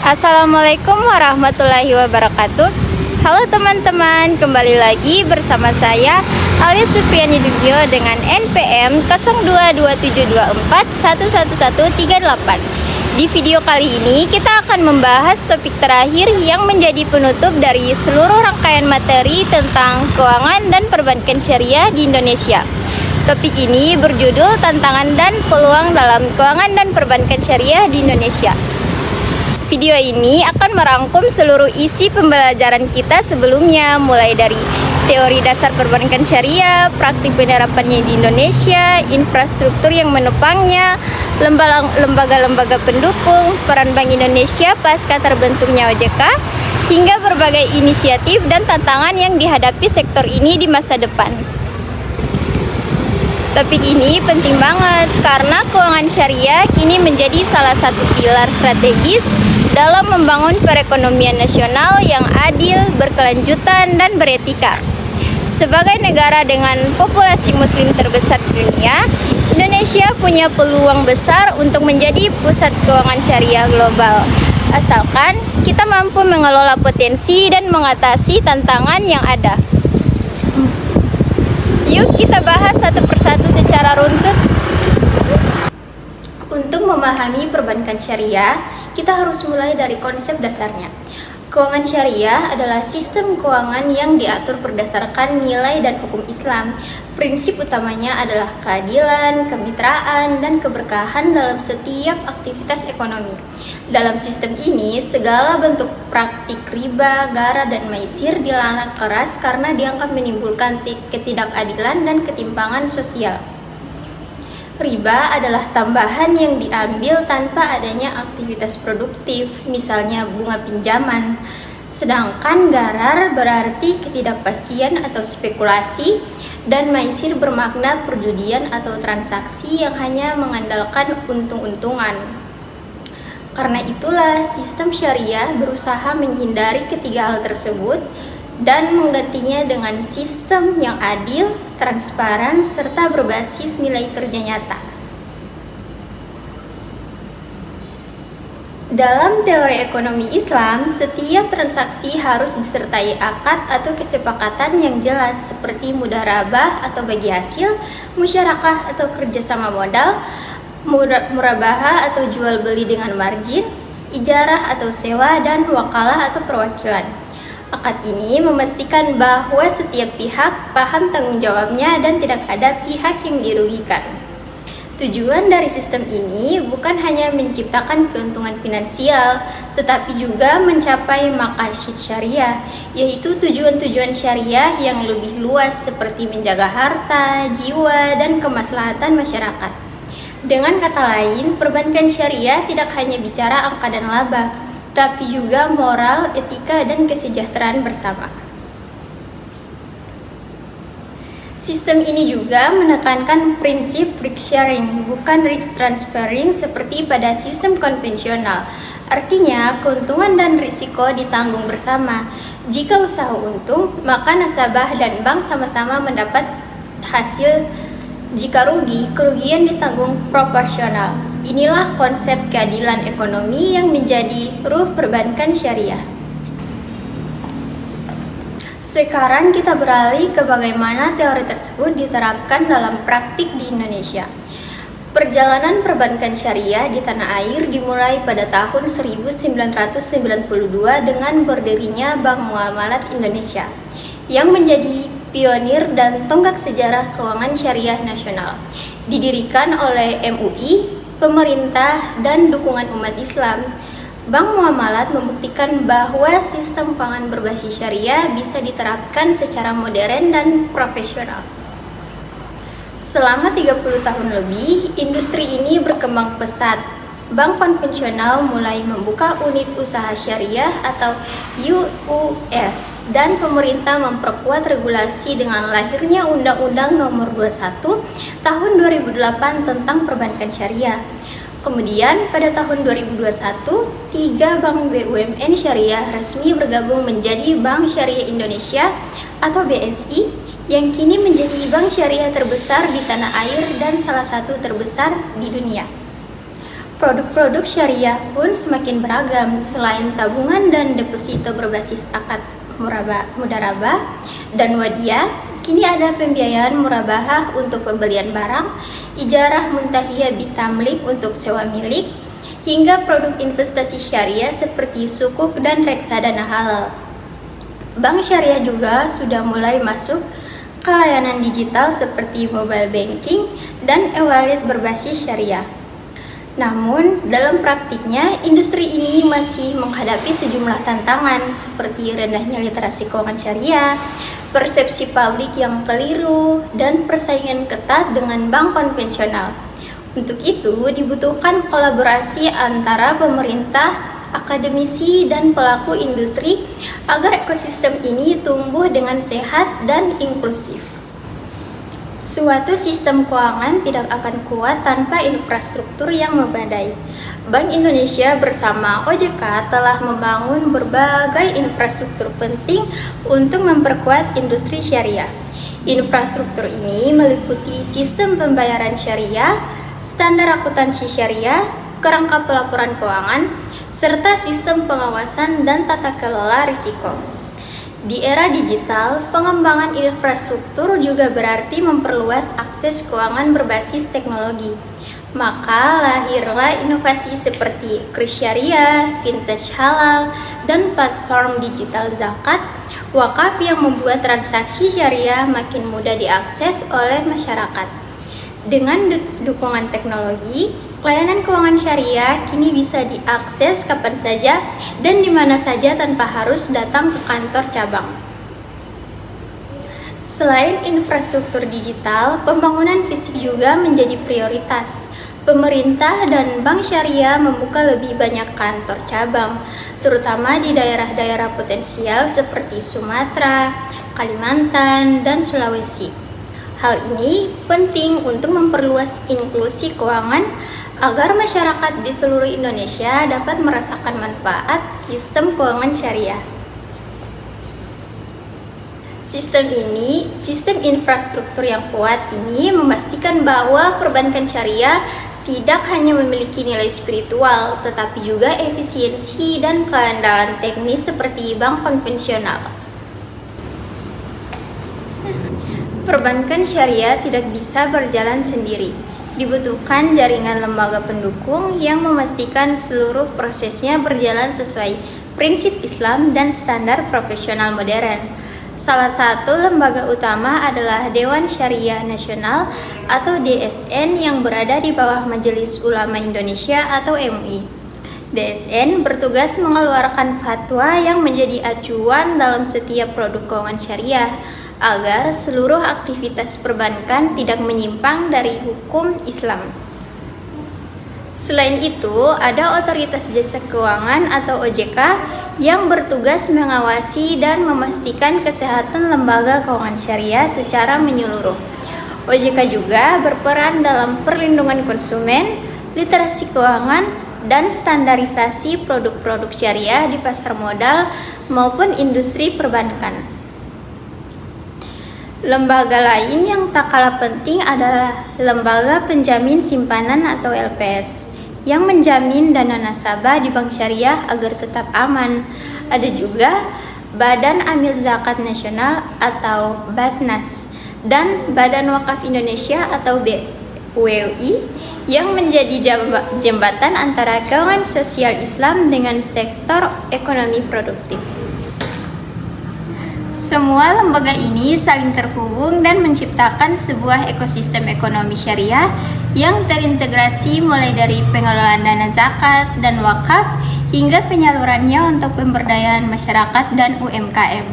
Assalamualaikum warahmatullahi wabarakatuh. Halo teman-teman, kembali lagi bersama saya Alia Supriani Dugio dengan NPM 022724111138. Di video kali ini kita akan membahas topik terakhir yang menjadi penutup dari seluruh rangkaian materi tentang keuangan dan perbankan syariah di Indonesia. Topik ini berjudul Tantangan dan Peluang dalam Keuangan dan Perbankan Syariah di Indonesia. Video ini akan merangkum seluruh isi pembelajaran kita sebelumnya, mulai dari teori dasar perbankan syariah, praktik penerapannya di Indonesia, infrastruktur yang menopangnya, lembaga-lembaga pendukung, peran Bank Indonesia pasca terbentuknya OJK, hingga berbagai inisiatif dan tantangan yang dihadapi sektor ini di masa depan. Topik ini penting banget karena keuangan syariah kini menjadi salah satu pilar strategis dalam membangun perekonomian nasional yang adil, berkelanjutan, dan beretika. Sebagai negara dengan populasi muslim terbesar di dunia, Indonesia punya peluang besar untuk menjadi pusat keuangan syariah global. Asalkan kita mampu mengelola potensi dan mengatasi tantangan yang ada. Yuk kita bahas satu persatu secara runtut. Untuk memahami perbankan syariah, kita harus mulai dari konsep dasarnya. Keuangan syariah adalah sistem keuangan yang diatur berdasarkan nilai dan hukum Islam. Prinsip utamanya adalah keadilan, kemitraan, dan keberkahan dalam setiap aktivitas ekonomi. Dalam sistem ini, segala bentuk praktik riba, gara, dan maisir dilarang keras karena dianggap menimbulkan ketidakadilan dan ketimpangan sosial. Riba adalah tambahan yang diambil tanpa adanya aktivitas produktif, misalnya bunga pinjaman. Sedangkan garar berarti ketidakpastian atau spekulasi, dan maisir bermakna perjudian atau transaksi yang hanya mengandalkan untung-untungan. Karena itulah sistem syariah berusaha menghindari ketiga hal tersebut dan menggantinya dengan sistem yang adil, transparan, serta berbasis nilai kerja nyata. Dalam teori ekonomi Islam, setiap transaksi harus disertai akad atau kesepakatan yang jelas seperti mudharabah atau bagi hasil, musyarakah atau kerjasama modal, murabahah atau jual beli dengan margin, ijarah atau sewa, dan wakalah atau perwakilan. Akad ini memastikan bahwa setiap pihak paham tanggung jawabnya dan tidak ada pihak yang dirugikan. Tujuan dari sistem ini bukan hanya menciptakan keuntungan finansial, tetapi juga mencapai maqasid syariah, yaitu tujuan-tujuan syariah yang lebih luas seperti menjaga harta, jiwa, dan kemaslahatan masyarakat. Dengan kata lain, perbankan syariah tidak hanya bicara angka dan laba, tapi juga moral, etika, dan kesejahteraan bersama. Sistem ini juga menekankan prinsip risk sharing, bukan risk transferring seperti pada sistem konvensional. Artinya, keuntungan dan risiko ditanggung bersama. Jika usaha untung, maka nasabah dan bank sama-sama mendapat hasil. Jika rugi, kerugian ditanggung proporsional. Inilah konsep keadilan ekonomi yang menjadi ruh perbankan syariah. Sekarang kita beralih ke bagaimana teori tersebut diterapkan dalam praktik di Indonesia. Perjalanan perbankan syariah di tanah air dimulai pada tahun 1992 dengan berdirinya Bank Muamalat Indonesia, yang menjadi pionir dan tonggak sejarah keuangan syariah nasional. Didirikan oleh MUI, pemerintah, dan dukungan umat Islam, Bank Muamalat membuktikan bahwa sistem keuangan berbasis syariah bisa diterapkan secara modern dan profesional. Selama 30 tahun lebih, industri ini berkembang pesat. Bank konvensional mulai membuka unit usaha syariah atau UUS, dan pemerintah memperkuat regulasi dengan lahirnya Undang-Undang Nomor 21 Tahun 2008 tentang Perbankan Syariah. Kemudian pada tahun 2021, 3 bank BUMN syariah resmi bergabung menjadi Bank Syariah Indonesia atau BSI yang kini menjadi bank syariah terbesar di tanah air dan salah satu terbesar di dunia. Produk-produk syariah pun semakin beragam. Selain tabungan dan deposito berbasis akad mudharabah dan wadiyah, kini ada pembiayaan murabahah untuk pembelian barang, ijarah muntahiyah bitamlik untuk sewa milik, hingga produk investasi syariah seperti sukuk dan reksadana halal. Bank syariah juga sudah mulai masuk ke layanan digital seperti mobile banking dan e-wallet berbasis syariah. Namun, dalam praktiknya, industri ini masih menghadapi sejumlah tantangan seperti rendahnya literasi keuangan syariah, persepsi publik yang keliru, dan persaingan ketat dengan bank konvensional. Untuk itu, dibutuhkan kolaborasi antara pemerintah, akademisi, dan pelaku industri agar ekosistem ini tumbuh dengan sehat dan inklusif. Suatu sistem keuangan tidak akan kuat tanpa infrastruktur yang memadai. Bank Indonesia bersama OJK telah membangun berbagai infrastruktur penting untuk memperkuat industri syariah. Infrastruktur ini meliputi sistem pembayaran syariah, standar akuntansi syariah, kerangka pelaporan keuangan, serta sistem pengawasan dan tata kelola risiko. Di era digital, pengembangan infrastruktur juga berarti memperluas akses keuangan berbasis teknologi. Maka lahirlah inovasi seperti kris syariah, vintage halal, dan platform digital zakat, wakaf yang membuat transaksi syariah makin mudah diakses oleh masyarakat. Dengan dukungan teknologi, layanan keuangan syariah kini bisa diakses kapan saja dan di mana saja tanpa harus datang ke kantor cabang. Selain infrastruktur digital, pembangunan fisik juga menjadi prioritas. Pemerintah dan bank syariah membuka lebih banyak kantor cabang, terutama di daerah-daerah potensial seperti Sumatera, Kalimantan, dan Sulawesi. Hal ini penting untuk memperluas inklusi keuangan agar masyarakat di seluruh Indonesia dapat merasakan manfaat sistem keuangan syariah. Sistem infrastruktur yang kuat ini memastikan bahwa perbankan syariah tidak hanya memiliki nilai spiritual, tetapi juga efisiensi dan keandalan teknis seperti bank konvensional. Perbankan syariah tidak bisa berjalan sendiri. Dibutuhkan jaringan lembaga pendukung yang memastikan seluruh prosesnya berjalan sesuai prinsip Islam dan standar profesional modern. Salah satu lembaga utama adalah Dewan Syariah Nasional atau DSN yang berada di bawah Majelis Ulama Indonesia atau MUI. DSN bertugas mengeluarkan fatwa yang menjadi acuan dalam setiap produk keuangan syariah, agar seluruh aktivitas perbankan tidak menyimpang dari hukum Islam. Selain itu, ada Otoritas Jasa Keuangan atau OJK yang bertugas mengawasi dan memastikan kesehatan lembaga keuangan syariah secara menyeluruh. OJK juga berperan dalam perlindungan konsumen, literasi keuangan, dan standarisasi produk-produk syariah di pasar modal maupun industri perbankan. Lembaga lain yang tak kalah penting adalah Lembaga Penjamin Simpanan atau LPS yang menjamin dana nasabah di bank syariah agar tetap aman. Ada juga Badan Amil Zakat Nasional atau Basnas dan Badan Wakaf Indonesia atau BWI yang menjadi jembatan antara keuangan sosial Islam dengan sektor ekonomi produktif. Semua lembaga ini saling terhubung dan menciptakan sebuah ekosistem ekonomi syariah yang terintegrasi mulai dari pengelolaan dana zakat dan wakaf hingga penyalurannya untuk pemberdayaan masyarakat dan UMKM.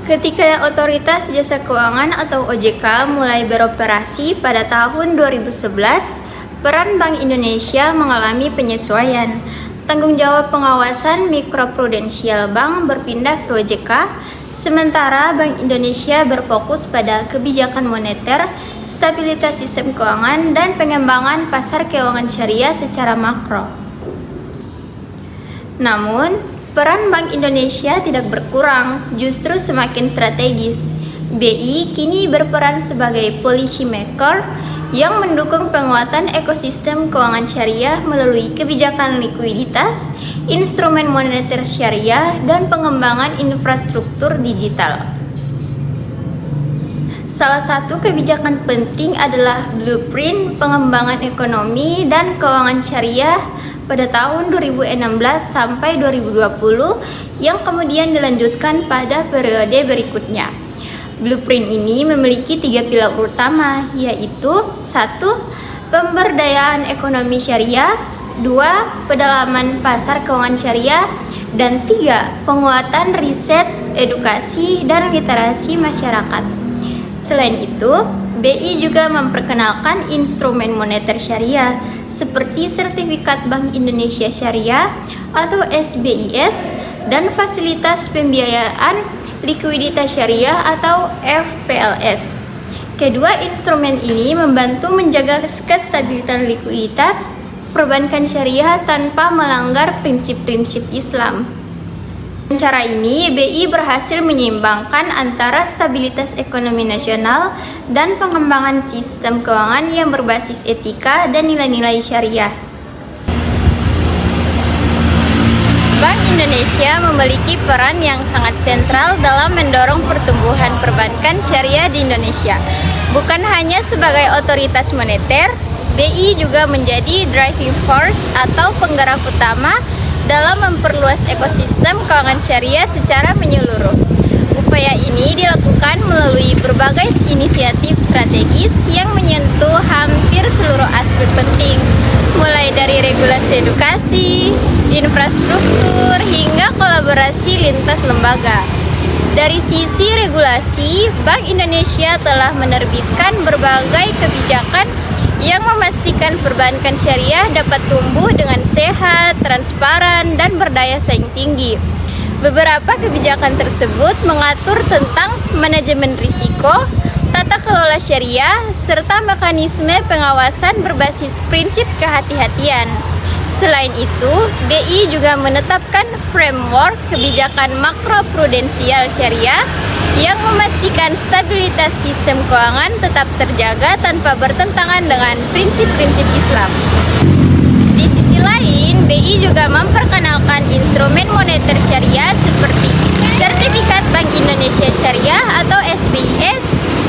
Ketika Otoritas Jasa Keuangan atau OJK mulai beroperasi pada tahun 2011, peran Bank Indonesia mengalami penyesuaian. Tanggung jawab pengawasan mikroprudensial bank berpindah ke OJK, sementara Bank Indonesia berfokus pada kebijakan moneter, stabilitas sistem keuangan, dan pengembangan pasar keuangan syariah secara makro. Namun, Peran Bank Indonesia tidak berkurang, justru semakin strategis. BI kini berperan sebagai policy maker yang mendukung penguatan ekosistem keuangan syariah melalui kebijakan likuiditas, instrumen moneter syariah, dan pengembangan infrastruktur digital. Salah satu kebijakan penting adalah Blueprint Pengembangan Ekonomi dan Keuangan Syariah pada tahun 2016 sampai 2020 yang kemudian dilanjutkan pada periode berikutnya. Blueprint ini memiliki 3 pilar utama, yaitu 1. Pemberdayaan ekonomi syariah, 2. Pedalaman pasar keuangan syariah, dan 3. Penguatan riset, edukasi, dan literasi masyarakat. Selain itu, BI juga memperkenalkan instrumen moneter syariah seperti Sertifikat Bank Indonesia Syariah atau SBIS dan fasilitas pembiayaan likuiditas syariah atau FPLS. Kedua instrumen ini membantu menjaga kestabilitas likuiditas perbankan syariah tanpa melanggar prinsip-prinsip Islam. Dengan cara ini, BI berhasil menyeimbangkan antara stabilitas ekonomi nasional dan pengembangan sistem keuangan yang berbasis etika dan nilai-nilai syariah. Bank Indonesia memiliki peran yang sangat sentral dalam mendorong pertumbuhan perbankan syariah di Indonesia. Bukan hanya sebagai otoritas moneter, BI juga menjadi driving force atau penggerak utama dalam memperluas ekosistem keuangan syariah secara menyeluruh. Upaya ini dilakukan melalui berbagai inisiatif strategis yang menyentuh hampir seluruh aspek penting, mulai dari regulasi edukasi, infrastruktur, hingga kolaborasi lintas lembaga. Dari sisi regulasi, Bank Indonesia telah menerbitkan berbagai kebijakan yang memastikan perbankan syariah dapat tumbuh dengan sehat, transparan, dan berdaya saing tinggi. Beberapa kebijakan tersebut mengatur tentang manajemen risiko, tata kelola syariah, serta mekanisme pengawasan berbasis prinsip kehati-hatian. Selain itu, BI juga menetapkan framework kebijakan makroprudensial syariah yang memastikan stabilitas sistem keuangan tetap terjaga tanpa bertentangan dengan prinsip-prinsip Islam. Di sisi lain, BI juga memperkenalkan instrumen moneter syariah seperti Sertifikat Bank Indonesia Syariah atau SBIS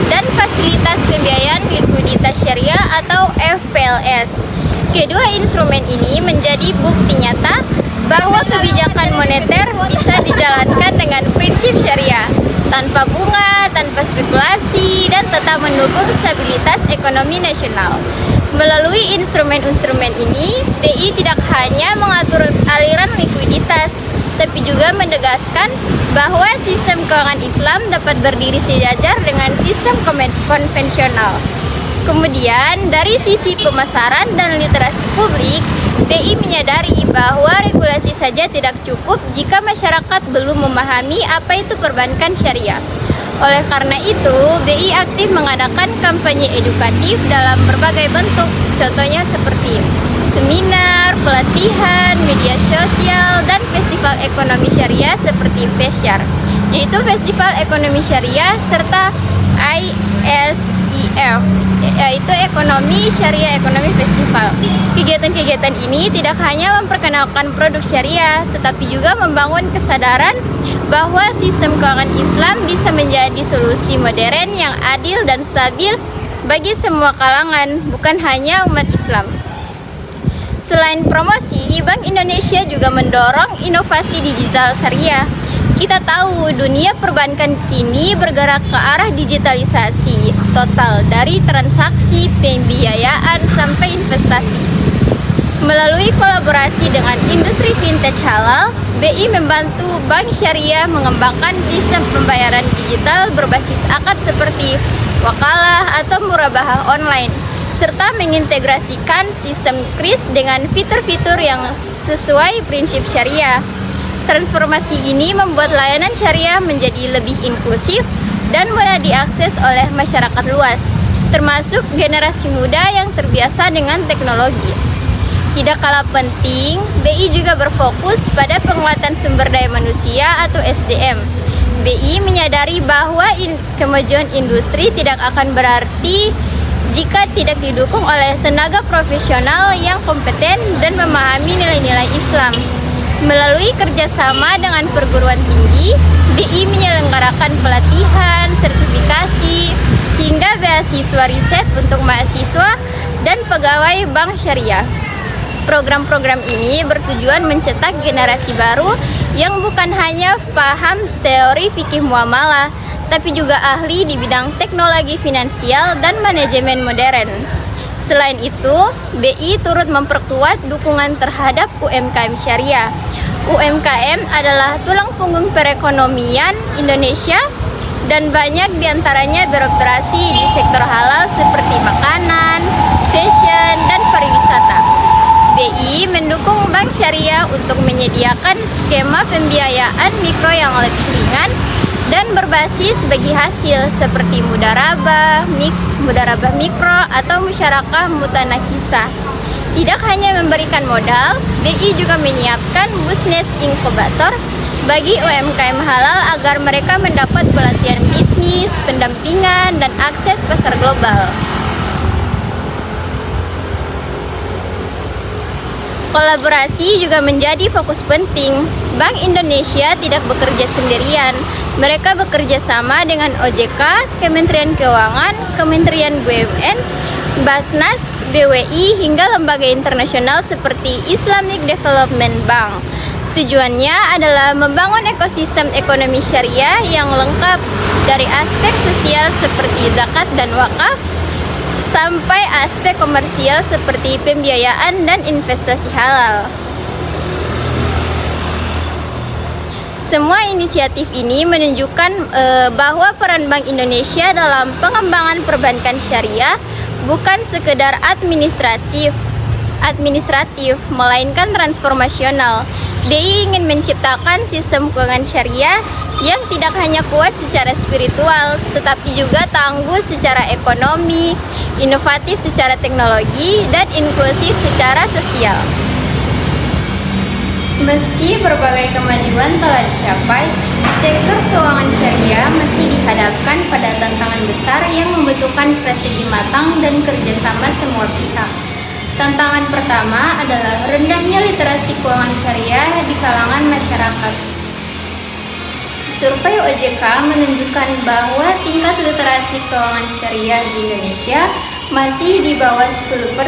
dan fasilitas pembiayaan likuiditas syariah atau FPLS. Kedua instrumen ini menjadi bukti nyata bahwa kebijakan moneter bisa dijalankan dengan prinsip syariah, tanpa bunga, tanpa spekulasi, dan tetap mendukung stabilitas ekonomi nasional. Melalui instrumen-instrumen ini, BI tidak hanya mengatur aliran likuiditas, tapi juga menegaskan bahwa sistem keuangan Islam dapat berdiri sejajar dengan sistem konvensional. Kemudian, dari sisi pemasaran dan literasi publik, BI menyadari bahwa regulasi saja tidak cukup jika masyarakat belum memahami apa itu perbankan syariah. Oleh karena itu, BI aktif mengadakan kampanye edukatif dalam berbagai bentuk, contohnya seperti seminar, pelatihan, media sosial, dan festival ekonomi syariah seperti FESYAR, yaitu Festival Ekonomi Syariah, serta ISIF, yaitu Ekonomi Syariah Ekonomi Festival. Kegiatan-kegiatan ini tidak hanya memperkenalkan produk syariah, tetapi juga membangun kesadaran bahwa sistem keuangan Islam bisa menjadi solusi modern yang adil dan stabil bagi semua kalangan, bukan hanya umat Islam. Selain promosi, Bank Indonesia juga mendorong inovasi digital syariah. Kita tahu dunia perbankan kini bergerak ke arah digitalisasi total dari transaksi, pembiayaan, sampai investasi. Melalui kolaborasi dengan industri vintage halal, BI membantu Bank Syariah mengembangkan sistem pembayaran digital berbasis akad seperti wakalah atau murabahah online, serta mengintegrasikan sistem kris dengan fitur-fitur yang sesuai prinsip syariah. Transformasi ini membuat layanan syariah menjadi lebih inklusif dan mudah diakses oleh masyarakat luas, termasuk generasi muda yang terbiasa dengan teknologi. Tidak kalah penting, BI juga berfokus pada penguatan sumber daya manusia atau SDM. BI menyadari bahwa kemajuan industri tidak akan berarti jika tidak didukung oleh tenaga profesional yang kompeten dan memahami nilai-nilai Islam. Melalui kerjasama dengan perguruan tinggi, BI menyelenggarakan pelatihan, sertifikasi, hingga beasiswa riset untuk mahasiswa dan pegawai bank syariah. Program-program ini bertujuan mencetak generasi baru yang bukan hanya paham teori fikih muamalah, tapi juga ahli di bidang teknologi finansial dan manajemen modern. Selain itu, BI turut memperkuat dukungan terhadap UMKM syariah. UMKM adalah tulang punggung perekonomian Indonesia dan banyak diantaranya beroperasi di sektor halal seperti makanan, fashion, dan pariwisata. BI mendukung Bank Syariah untuk menyediakan skema pembiayaan mikro yang lebih ringan dan berbasis bagi hasil seperti mudharabah mikro atau musyarakah mutanakisah. Tidak hanya memberikan modal, BI juga menyiapkan business inkubator bagi UMKM halal agar mereka mendapat pelatihan bisnis, pendampingan, dan akses pasar global. Kolaborasi juga menjadi fokus penting. Bank Indonesia tidak bekerja sendirian. Mereka bekerja sama dengan OJK, Kementerian Keuangan, Kementerian BUMN, Basnas, BWI, hingga lembaga internasional seperti Islamic Development Bank. Tujuannya adalah membangun ekosistem ekonomi syariah yang lengkap dari aspek sosial seperti zakat dan wakaf, sampai aspek komersial seperti pembiayaan dan investasi halal. Semua inisiatif ini menunjukkan bahwa peran Bank Indonesia dalam pengembangan perbankan syariah bukan sekedar administratif, melainkan transformasional. BI ingin menciptakan sistem keuangan syariah yang tidak hanya kuat secara spiritual, tetapi juga tangguh secara ekonomi, inovatif secara teknologi, dan inklusif secara sosial. Meski berbagai kemajuan telah dicapai, sektor keuangan syariah masih dihadapkan pada tantangan besar yang membutuhkan strategi matang dan kerjasama semua pihak. Tantangan pertama adalah rendahnya literasi keuangan syariah di kalangan masyarakat. Survei OJK menunjukkan bahwa tingkat literasi keuangan syariah di Indonesia masih di bawah 10%.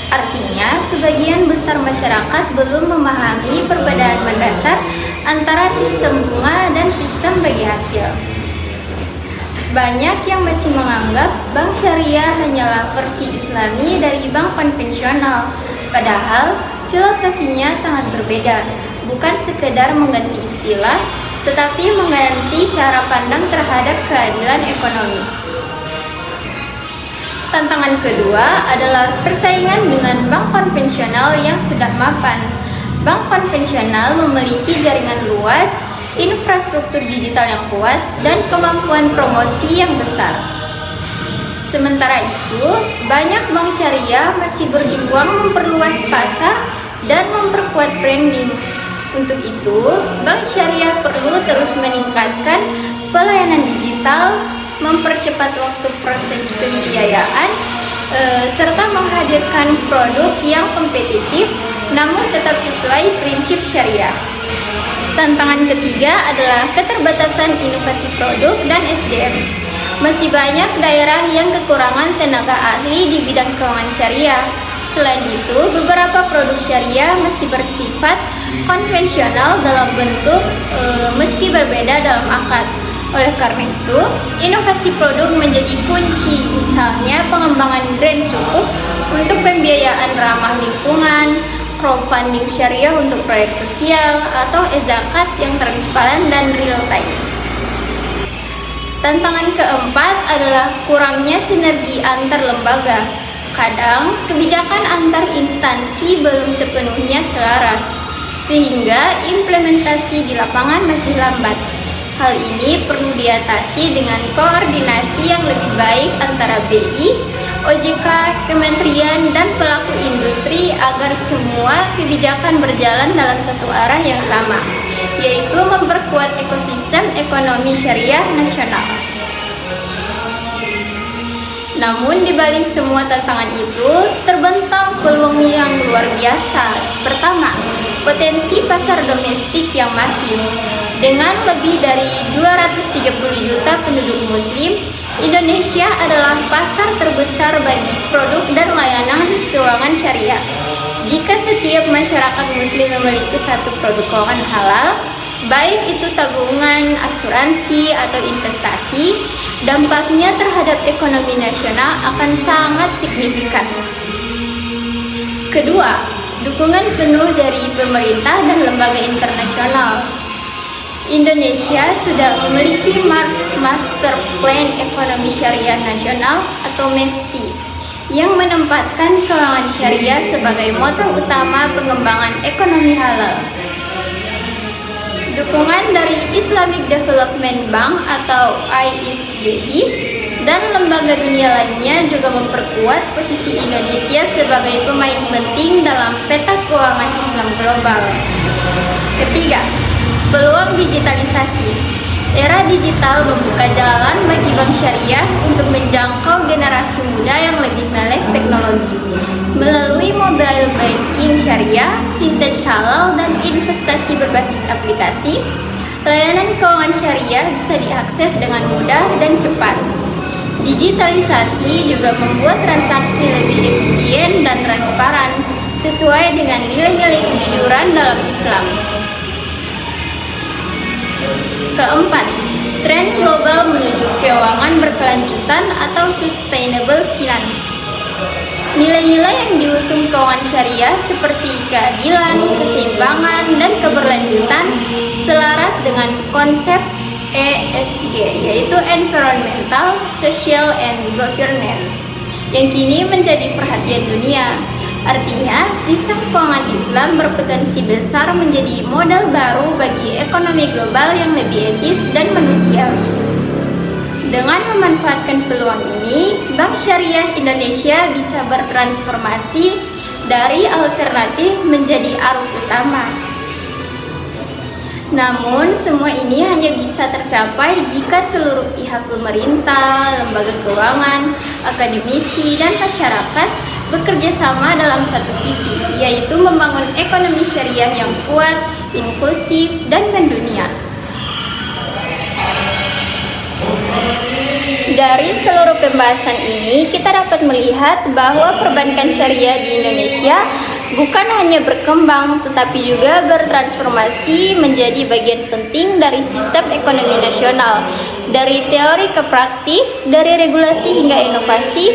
Artinya, sebagian besar masyarakat belum memahami perbedaan mendasar antara sistem bunga dan sistem bagi hasil. Banyak yang masih menganggap bank syariah hanyalah versi Islami dari bank konvensional, padahal filosofinya sangat berbeda, bukan sekedar mengganti istilah, tetapi mengganti cara pandang terhadap keadilan ekonomi. Tantangan kedua adalah persaingan dengan bank konvensional yang sudah mapan. Bank konvensional memiliki jaringan luas, infrastruktur digital yang kuat, dan kemampuan promosi yang besar. Sementara itu, banyak bank syariah masih berjuang memperluas pasar dan memperkuat branding. Untuk itu, bank syariah perlu terus meningkatkan pelayanan digital, mempercepat waktu proses pembiayaan, serta menghadirkan produk yang kompetitif namun tetap sesuai prinsip syariah. Tantangan ketiga adalah keterbatasan inovasi produk dan SDM. Masih banyak daerah yang kekurangan tenaga ahli di bidang keuangan syariah. Selain itu, beberapa produk syariah masih bersifat konvensional dalam bentuk meski berbeda dalam akad. Oleh karena itu, inovasi produk menjadi kunci, misalnya pengembangan grant sukuk untuk pembiayaan ramah lingkungan, crowdfunding syariah untuk proyek sosial, atau e-zakat yang transparan dan real time. Tantangan keempat adalah kurangnya sinergi antar lembaga. Kadang, kebijakan antar instansi belum sepenuhnya selaras, sehingga implementasi di lapangan masih lambat. Hal ini perlu diatasi dengan koordinasi yang lebih baik antara BI, OJK, kementerian, dan pelaku industri agar semua kebijakan berjalan dalam satu arah yang sama, yaitu memperkuat ekosistem ekonomi syariah nasional. Namun di balik semua tantangan itu, terbentang peluang yang luar biasa. Pertama, potensi pasar domestik yang masif. Dengan lebih dari 230 juta penduduk muslim, Indonesia adalah pasar terbesar bagi produk dan layanan keuangan syariah. Jika setiap masyarakat muslim memiliki satu produk keuangan halal, baik itu tabungan, asuransi, atau investasi, dampaknya terhadap ekonomi nasional akan sangat signifikan. Kedua, dukungan penuh dari pemerintah dan lembaga internasional. Indonesia sudah memiliki Master Plan Ekonomi Syariah Nasional atau MESI yang menempatkan keuangan syariah sebagai motor utama pengembangan ekonomi halal. Dukungan dari Islamic Development Bank atau ISDB dan lembaga dunia lainnya juga memperkuat posisi Indonesia sebagai pemain penting dalam peta keuangan Islam global. Ketiga, peluang digitalisasi. Era digital membuka jalan bagi bank syariah untuk menjangkau generasi muda yang lebih melek teknologi. Melalui mobile banking syariah, vintage halal, dan investasi berbasis aplikasi, layanan keuangan syariah bisa diakses dengan mudah dan cepat. Digitalisasi juga membuat transaksi lebih efisien dan transparan sesuai dengan nilai-nilai kejujuran dalam Islam. Keempat, tren global menuju keuangan berkelanjutan atau sustainable finance. Nilai-nilai yang diusung keuangan syariah seperti keadilan, keseimbangan, dan keberlanjutan selaras dengan konsep ESG, yaitu Environmental, Social, and Governance, yang kini menjadi perhatian dunia. Artinya, sistem keuangan Islam berpotensi besar menjadi modal baru bagi ekonomi global yang lebih etis dan manusiawi. Dengan memanfaatkan peluang ini, Bank Syariah Indonesia bisa bertransformasi dari alternatif menjadi arus utama. Namun, semua ini hanya bisa tercapai jika seluruh pihak pemerintah, lembaga keuangan, akademisi, dan masyarakat bekerja sama dalam satu visi, yaitu membangun ekonomi syariah yang kuat, inklusif, dan mendunia. Dari seluruh pembahasan ini, kita dapat melihat bahwa perbankan syariah di Indonesia bukan hanya berkembang, tetapi juga bertransformasi menjadi bagian penting dari sistem ekonomi nasional. Dari teori ke praktik, dari regulasi hingga inovasi,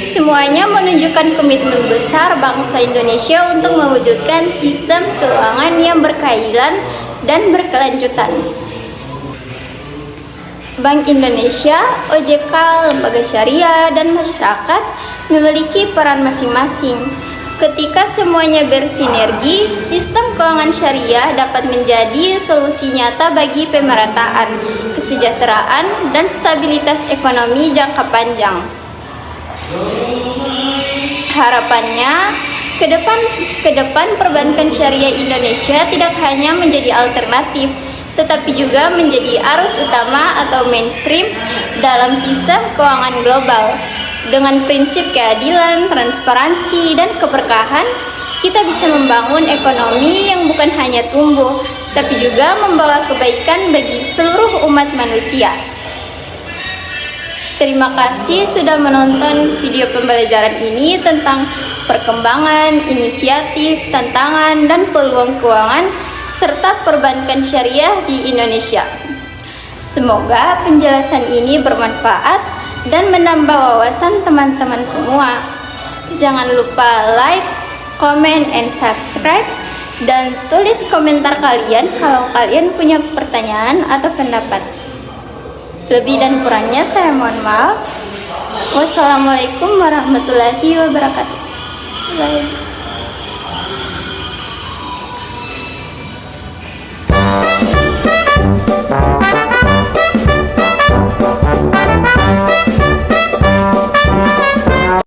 semuanya menunjukkan komitmen besar bangsa Indonesia untuk mewujudkan sistem keuangan yang berkeadilan dan berkelanjutan. Bank Indonesia, OJK, lembaga syariah, dan masyarakat memiliki peran masing-masing. Ketika semuanya bersinergi, sistem keuangan syariah dapat menjadi solusi nyata bagi pemerataan, kesejahteraan, dan stabilitas ekonomi jangka panjang. Harapannya, ke depan perbankan syariah Indonesia tidak hanya menjadi alternatif, tetapi juga menjadi arus utama atau mainstream dalam sistem keuangan global. Dengan prinsip keadilan, transparansi, dan keberkahan, kita bisa membangun ekonomi yang bukan hanya tumbuh, tapi juga membawa kebaikan bagi seluruh umat manusia. Terima kasih sudah menonton video pembelajaran ini tentang perkembangan, inisiatif, tantangan, dan peluang keuangan serta perbankan syariah di Indonesia. Semoga penjelasan ini bermanfaat dan menambah wawasan teman-teman semua. Jangan lupa like, comment, and subscribe, dan tulis komentar kalian kalau kalian punya pertanyaan atau pendapat. Lebih dan kurangnya saya mohon maaf. Wassalamualaikum warahmatullahi wabarakatuh. Bye.